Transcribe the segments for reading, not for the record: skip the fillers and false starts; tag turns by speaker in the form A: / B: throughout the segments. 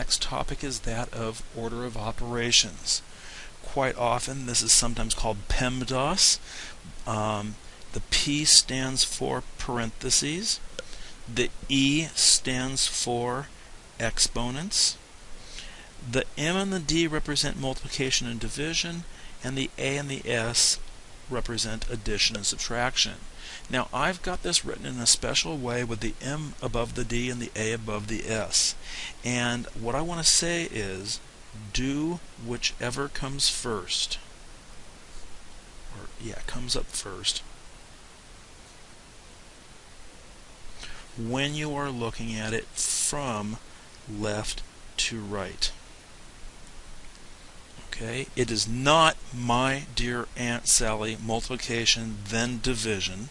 A: next topic is that of order of operations. Quite often this is sometimes called PEMDAS. The P stands for parentheses. The E stands for exponents. The M and the D represent multiplication and division, and the A and the S represent addition and subtraction. Now I've got this written in a special way with the M above the D and the A above the S. And what I want to say is, do whichever comes first. Comes up first. When you are looking at it from left to right. Okay, it is not, my dear Aunt Sally, multiplication then division.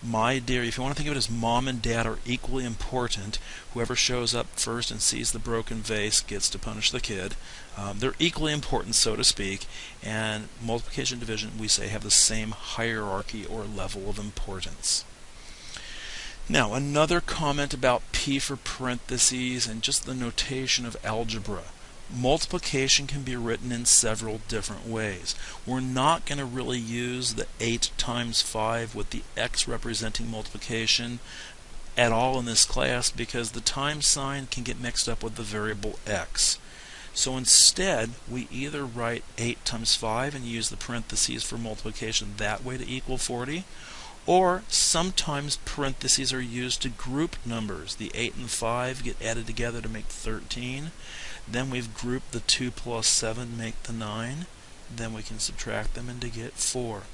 A: My dear, if you want to think of it as mom and dad are equally important, whoever shows up first and sees the broken vase gets to punish the kid. They're equally important, so to speak, and multiplication and division, we say, have the same hierarchy or level of importance. Now, another comment about P for parentheses and just the notation of algebra. Multiplication can be written in several different ways. We're not going to really use the 8 times 5 with the x representing multiplication at all in this class because the times sign can get mixed up with the variable x. So instead, we either write 8 times 5 and use the parentheses for multiplication that way to equal 40, or sometimes parentheses are used to group numbers. The 8 and 5 get added together to make 13. Then we've grouped the 2 plus 7 make the 9. Then we can subtract them and to get 4.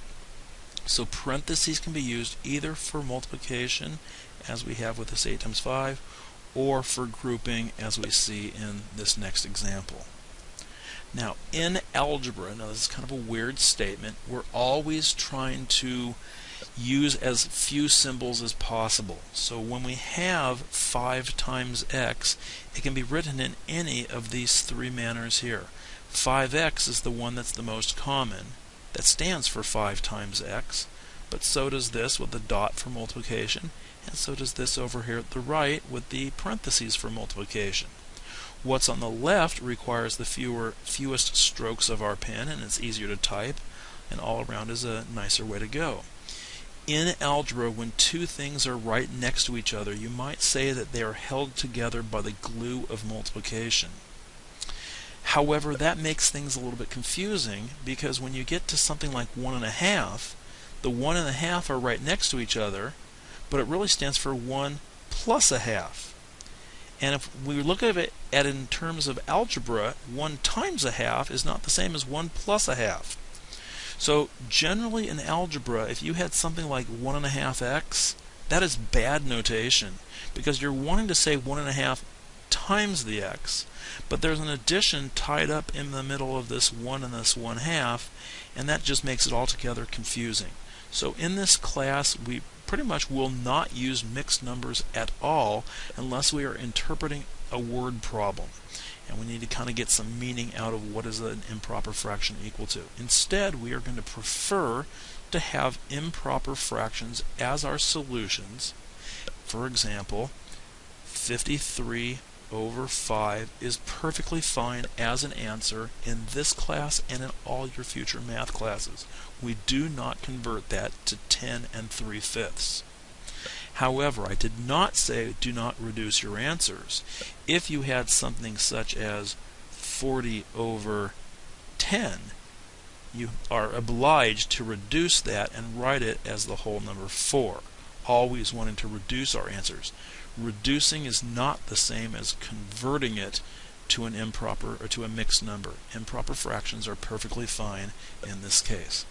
A: So parentheses can be used either for multiplication, as we have with this 8 times 5, or for grouping, as we see in this next example. Now, in algebra, now this is kind of a weird statement, we're always trying to use as few symbols as possible. So when we have 5 times x, it can be written in any of these 3 manners here. 5x is the one that's the most common. That stands for 5 times x, but so does this with the dot for multiplication, and so does this over here at the right with the parentheses for multiplication. What's on the left requires the fewest strokes of our pen, and it's easier to type, and all around is a nicer way to go. In algebra, when two things are right next to each other, you might say that they are held together by the glue of multiplication. However, that makes things a little bit confusing because when you get to something like 1 1/2, the 1 1/2 are right next to each other, but it really stands for 1 plus a half. And if we look at it in terms of algebra, 1 times a half is not the same as 1 plus a half. So generally in algebra, if you had something like 1 1/2x, that is bad notation because you're wanting to say 1 1/2 times the x, but there's an addition tied up in the middle of this 1 and this 1/2, and that just makes it altogether confusing. So in this class, we pretty much will not use mixed numbers at all unless we are interpreting a word problem. And we need to kind of get some meaning out of what is an improper fraction equal to. Instead, we are going to prefer to have improper fractions as our solutions. For example, 53 over 5 is perfectly fine as an answer in this class and in all your future math classes. We do not convert that to 10 3/5. However, I did not say do not reduce your answers. If you had something such as 40 over 10, you are obliged to reduce that and write it as the whole number 4, always wanting to reduce our answers. Reducing is not the same as converting it to an improper or to a mixed number. Improper fractions are perfectly fine in this case.